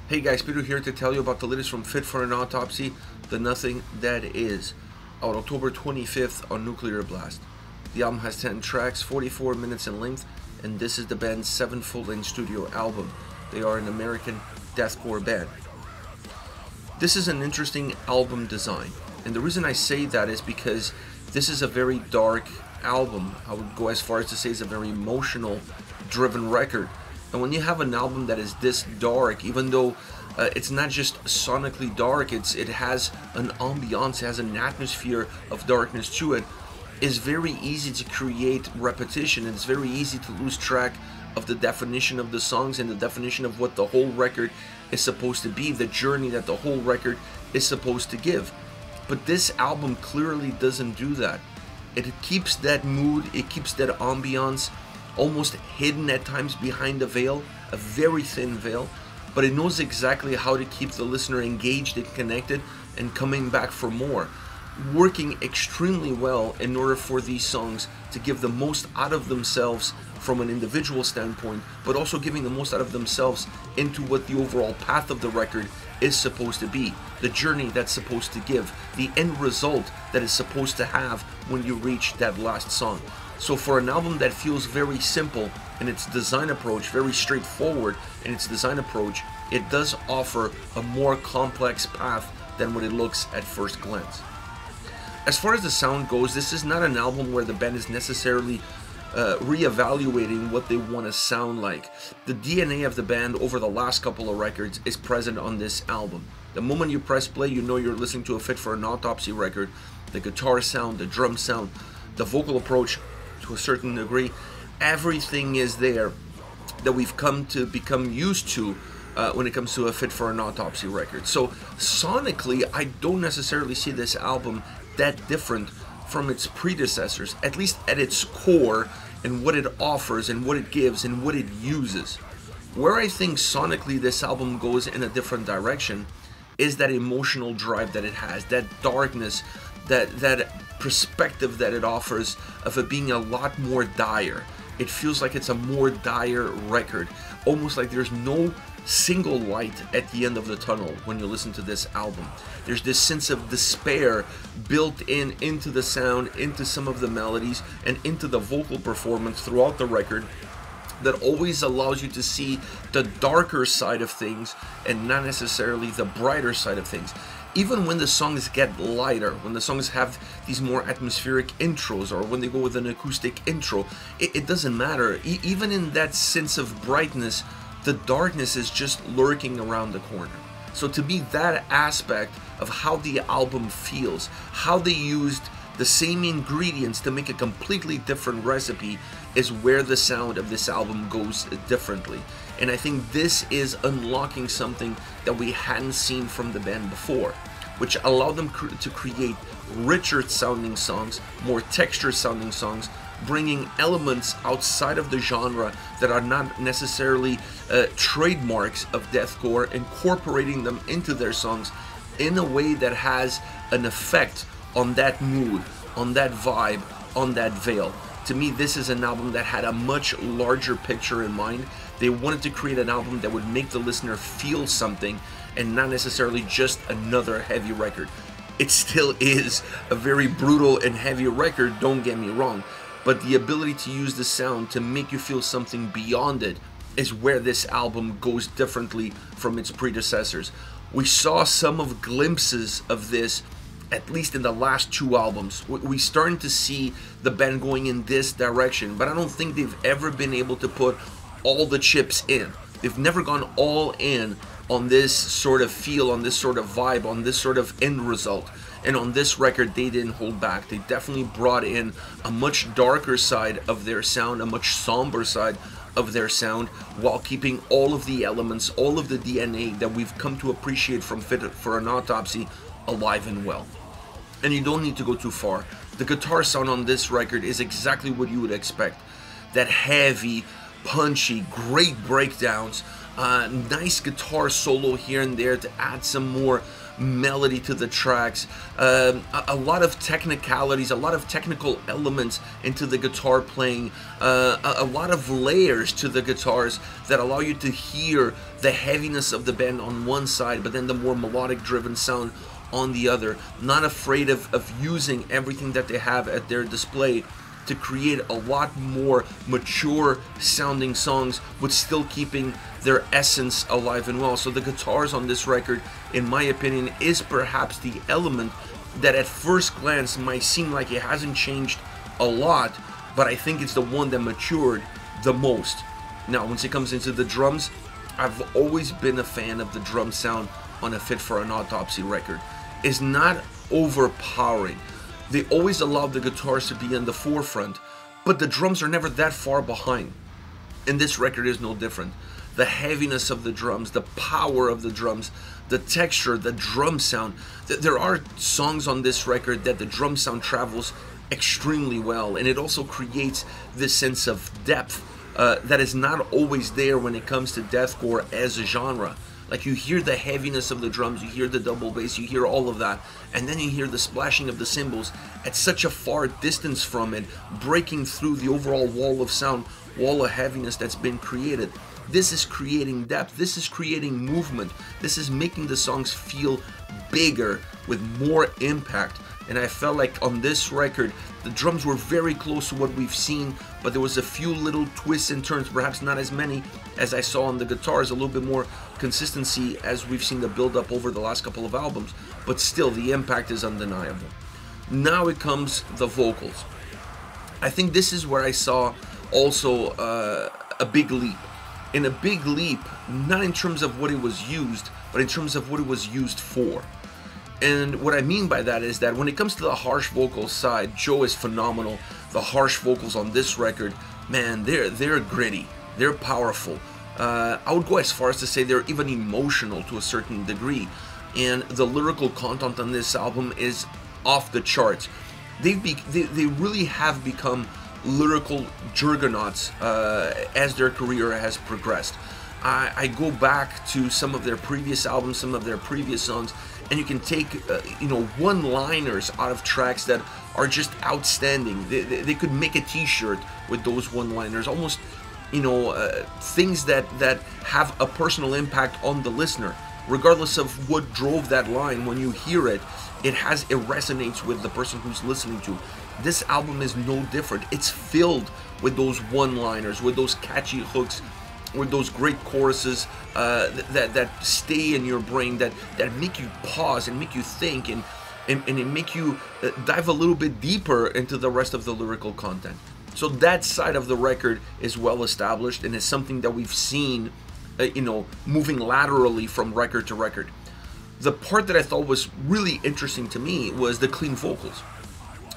Hey guys, Peter here to tell you about the latest from Fit for an Autopsy, The Nothing That Is, out October 25th on Nuclear Blast. The album has 10 tracks, 44 minutes in length, and this is the band's 7th full-length studio album. They are an American deathcore band. This is an interesting album design, and the reason I say that is because this is a very dark album. I would go as far as to say it's a very emotional driven record. And when you have an album that is this dark, even though it's not just sonically dark, it has an ambiance, it has an atmosphere of darkness to it, it's very easy to create repetition, and it's very easy to lose track of the definition of the songs and the definition of what the whole record is supposed to be, the journey that the whole record is supposed to give. But this album clearly doesn't do that. It keeps that mood, it keeps that ambiance almost hidden at times behind a veil, a very thin veil, but it knows exactly how to keep the listener engaged and connected and coming back for more, working extremely well in order for these songs to give the most out of themselves from an individual standpoint, but also giving the most out of themselves into what the overall path of the record is supposed to be, the journey that's supposed to give, the end result that is supposed to have when you reach that last song. So for an album that feels very simple in its design approach, very straightforward in its design approach, it does offer a more complex path than what it looks at first glance. As far as the sound goes, this is not an album where the band is necessarily reevaluating what they want to sound like. The DNA of the band over the last couple of records is present on this album. The moment you press play, you know you're listening to a Fit for an Autopsy record. The guitar sound, the drum sound, the vocal approach, to a certain degree, everything is there that we've come to become used to when it comes to a Fit for an Autopsy record. So sonically, I don't necessarily see this album that different from its predecessors, at least at its core, and what it offers and what it gives and what it uses. Where I think sonically this album goes in a different direction is that emotional drive that it has, that darkness, that perspective that it offers of it being a lot more dire. It feels like it's a more dire record, almost like there's no single light at the end of the tunnel when you listen to this album. There's this sense of despair built into the sound, into some of the melodies, and into the vocal performance throughout the record that always allows you to see the darker side of things and not necessarily the brighter side of things. Even when the songs get lighter, when the songs have these more atmospheric intros, or when they go with an acoustic intro, it doesn't matter. Even in that sense of brightness, the darkness is just lurking around the corner. So to me, that aspect of how the album feels, how they used the same ingredients to make a completely different recipe, is where the sound of this album goes differently. And I think this is unlocking something that we hadn't seen from the band before, which allowed them to create richer sounding songs, more textured sounding songs, bringing elements outside of the genre that are not necessarily trademarks of deathcore, incorporating them into their songs in a way that has an effect on that mood, on that vibe, on that veil. To me, this is an album that had a much larger picture in mind. They wanted to create an album that would make the listener feel something and not necessarily just another heavy record. It still is a very brutal and heavy record, don't get me wrong, but the ability to use the sound to make you feel something beyond it is where this album goes differently from its predecessors. We saw some of glimpses of this at least in the last two albums. We're starting to see the band going in this direction, but I don't think they've ever been able to put all the chips in. They've never gone all in on this sort of feel, on this sort of vibe, on this sort of end result. And on this record, they didn't hold back. They definitely brought in a much darker side of their sound, a much somber side of their sound, while keeping all of the elements, all of the DNA that we've come to appreciate from Fit for an Autopsy alive and well. And you don't need to go too far. The guitar sound on this record is exactly what you would expect. That heavy, punchy, great breakdowns, nice guitar solo here and there to add some more melody to the tracks, a lot of technicalities, a lot of technical elements into the guitar playing, a lot of layers to the guitars that allow you to hear the heaviness of the band on one side, but then the more melodic driven sound on the other. Not afraid of using everything that they have at their display to create a lot more mature sounding songs, but still keeping their essence alive and well. So the guitars on this record, in my opinion, is perhaps the element that at first glance might seem like it hasn't changed a lot, but I think it's the one that matured the most. Now, once it comes into the drums, I've always been a fan of the drum sound on a Fit for an Autopsy record. It's not overpowering. They always allow the guitars to be in the forefront, but the drums are never that far behind. And this record is no different. The heaviness of the drums, the power of the drums, the texture, the drum sound. There are songs on this record that the drum sound travels extremely well, and it also creates this sense of depth that is not always there when it comes to deathcore as a genre. Like, you hear the heaviness of the drums, you hear the double bass, you hear all of that, and then you hear the splashing of the cymbals at such a far distance from it, breaking through the overall wall of sound, wall of heaviness that's been created. This is creating depth, this is creating movement, this is making the songs feel bigger with more impact. And I felt like on this record, the drums were very close to what we've seen, but there was a few little twists and turns, perhaps not as many as I saw on the guitars, a little bit more consistency as we've seen the build up over the last couple of albums, but still the impact is undeniable. Now it comes the vocals. I think this is where I saw also a big leap. In a big leap, not in terms of what it was used, but in terms of what it was used for. And what I mean by that is that when it comes to the harsh vocals side, Joe is phenomenal. The harsh vocals on this record, man, they're gritty, they're powerful. I would go as far as to say they're even emotional to a certain degree. And the lyrical content on this album is off the charts. They really have become lyrical juggernauts as their career has progressed. I go back to some of their previous albums, some of their previous songs, and you can take one-liners out of tracks that are just outstanding. They could make a t-shirt with those one-liners, almost things that have a personal impact on the listener. Regardless of what drove that line, when you hear it, it resonates with the person who's listening to. This album is no different. It's filled with those one-liners, with those catchy hooks, with those great choruses that stay in your brain, that make you pause and make you think, and it make you dive a little bit deeper into the rest of the lyrical content. So that side of the record is well established, and is something that we've seen moving laterally from record to record. The part that I thought was really interesting to me was the clean vocals.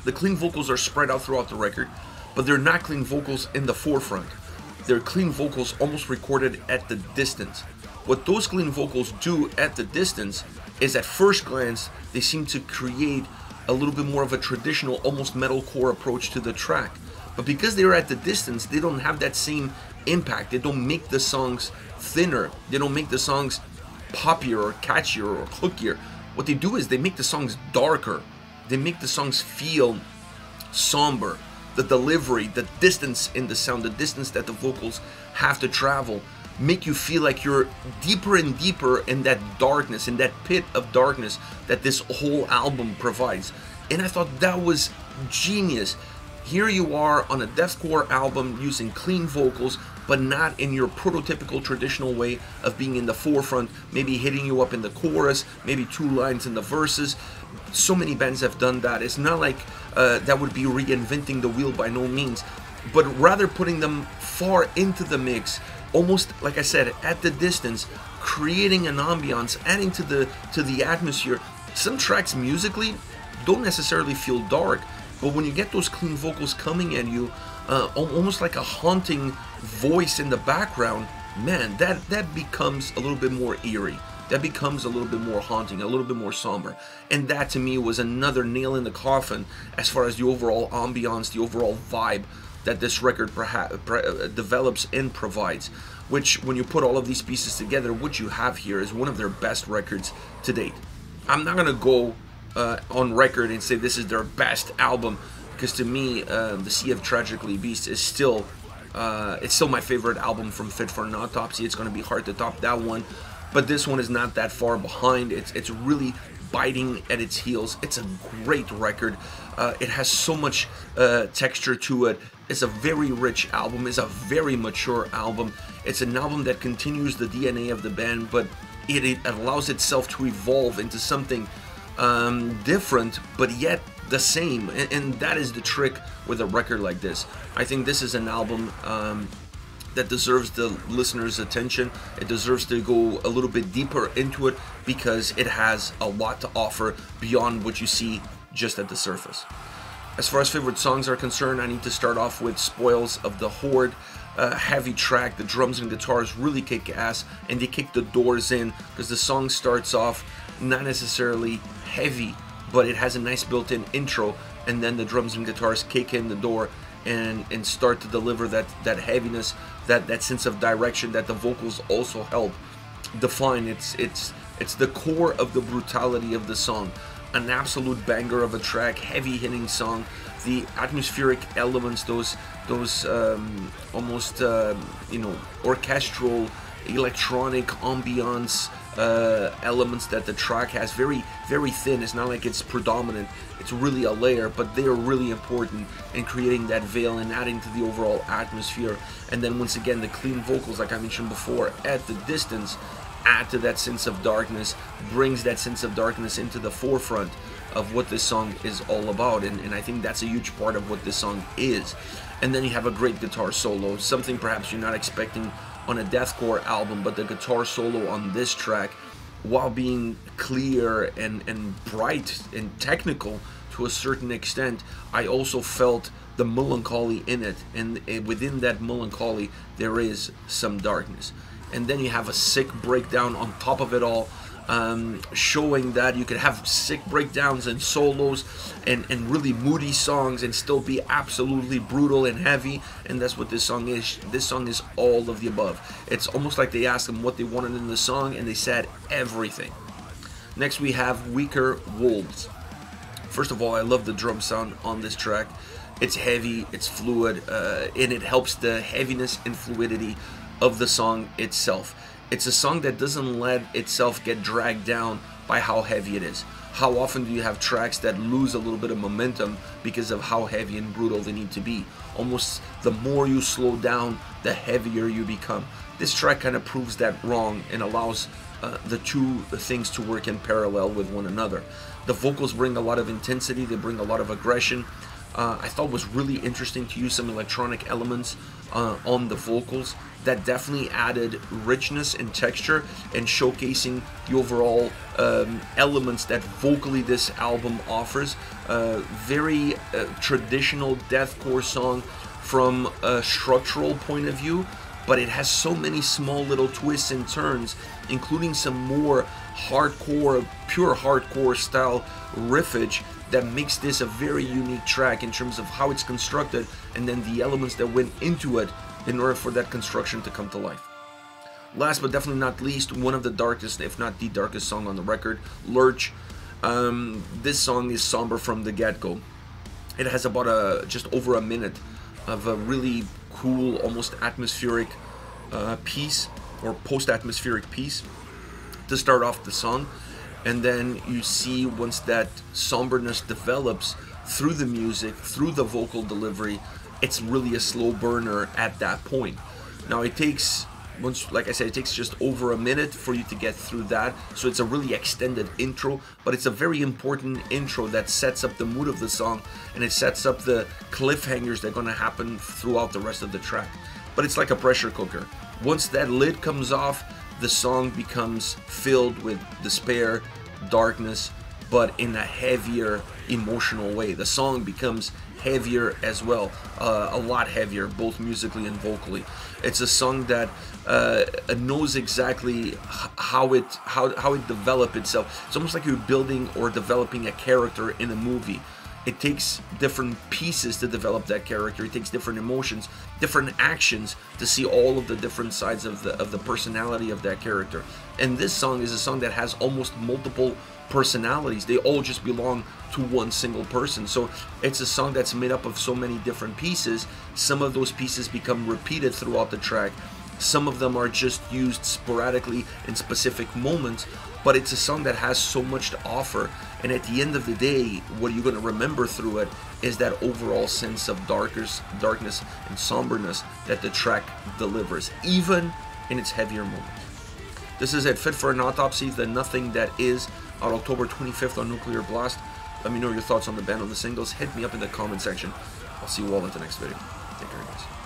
The clean vocals are spread out throughout the record, but they're not clean vocals in the forefront. They're clean vocals almost recorded at the distance. What those clean vocals do at the distance is, at first glance, they seem to create a little bit more of a traditional, almost metalcore approach to the track. But because they're at the distance, they don't have that same impact. They don't make the songs thinner. They don't make the songs poppier or catchier or hookier. What they do is they make the songs darker. They make the songs feel somber. The delivery, the distance in the sound, the distance that the vocals have to travel, make you feel like you're deeper and deeper in that darkness, in that pit of darkness that this whole album provides. And I thought that was genius. Here you are on a deathcore album using clean vocals, but not in your prototypical traditional way of being in the forefront, maybe hitting you up in the chorus, maybe two lines in the verses. So many bands have done that. It's not like that would be reinventing the wheel, by no means, but rather putting them far into the mix, almost like I said, at the distance, creating an ambiance, adding to the atmosphere. Some tracks musically don't necessarily feel dark, but when you get those clean vocals coming at you, almost like a haunting voice in the background, man, that becomes a little bit more eerie. That becomes a little bit more haunting, a little bit more somber. And that, to me, was another nail in the coffin as far as the overall ambiance, the overall vibe that this record develops and provides. Which, when you put all of these pieces together, what you have here is one of their best records to date. I'm not gonna go on record and say this is their best album, because to me, The Sea of Tragically Beast is still it's still my favorite album from Fit for an Autopsy. It's going to be hard to top that one, but this one is not that far behind. It's really biting at its heels. It's a great record. It has so much texture to it. It's a very rich album. It's a very mature album. It's an album that continues the DNA of the band, but it allows itself to evolve into something different, but yet the same, and that is the trick with a record like this. I think this is an album that deserves the listener's attention. It deserves to go a little bit deeper into it, because it has a lot to offer beyond what you see just at the surface. As far as favorite songs are concerned, I need to start off with Spoils of the Horde. Heavy track, the drums and guitars really kick ass, and they kick the doors in, because the song starts off not necessarily heavy, but it has a nice built-in intro, and then the drums and guitars kick in the door and start to deliver that heaviness, that sense of direction that the vocals also help define. It's the core of the brutality of the song. An absolute banger of a track, heavy hitting song. The atmospheric elements, those almost orchestral, electronic ambiance elements that the track has, very thin. It's not like it's predominant, it's really a layer, but they are really important in creating that veil and adding to the overall atmosphere. And then once again, the clean vocals, like I mentioned before, at the distance, add to that sense of darkness, brings that sense of darkness into the forefront of what this song is all about, and I think that's a huge part of what this song is. And then you have a great guitar solo, something perhaps you're not expecting on a deathcore album, but the guitar solo on this track, while being clear and bright and technical to a certain extent, I also felt the melancholy in it, and within that melancholy there is some darkness. And then you have a sick breakdown on top of it all, showing that you could have sick breakdowns and solos and really moody songs and still be absolutely brutal and heavy, and that's what this song is. This song is all of the above. It's almost like they asked them what they wanted in the song and they said everything. Next we have Weaker Wolves. First of all, I love the drum sound on this track. It's heavy, it's fluid, and it helps the heaviness and fluidity of the song itself. It's a song that doesn't let itself get dragged down by how heavy it is. How often do you have tracks that lose a little bit of momentum because of how heavy and brutal they need to be? Almost the more you slow down, the heavier you become. This track kind of proves that wrong and allows the two things to work in parallel with one another. The vocals bring a lot of intensity, they bring a lot of aggression. I thought it was really interesting to use some electronic elements on the vocals that definitely added richness and texture and showcasing the overall elements that vocally this album offers. Very traditional deathcore song from a structural point of view, but it has so many small little twists and turns, including some more hardcore, pure hardcore style riffage that makes this a very unique track in terms of how it's constructed and then the elements that went into it in order for that construction to come to life. Last but definitely not least, one of the darkest, if not the darkest song on the record, Lurch. This song is somber from the get-go. It has about just over a minute of a really cool, almost atmospheric piece, or post-atmospheric piece to start off the song. And then you see, once that somberness develops through the music, through the vocal delivery, it's really a slow burner at that point. Now it takes, like I said, it takes just over a minute for you to get through that, so it's a really extended intro, but it's a very important intro that sets up the mood of the song, and it sets up the cliffhangers that are going to happen throughout the rest of the track. But it's like a pressure cooker. Once that lid comes off, the song becomes filled with despair, darkness, but in a heavier emotional way. The song becomes heavier as well, a lot heavier, both musically and vocally. It's a song that knows exactly how it developed itself. It's almost like you're building or developing a character in a movie. It takes different pieces to develop that character. It takes different emotions, different actions to see all of the different sides of the personality of that character. And this song is a song that has almost multiple personalities. They all just belong to one single person. So it's a song that's made up of so many different pieces. Some of those pieces become repeated throughout the track. Some of them are just used sporadically in specific moments, but it's a song that has so much to offer. And at the end of the day, what you're going to remember through it is that overall sense of darkness and somberness that the track delivers, even in its heavier moments. This is it, Fit for an Autopsy, the Nothing That Is, on October 25th on Nuclear Blast. Let me know your thoughts on the band, on the singles. Hit me up in the comment section. I'll see you all at the next video. Take care, guys.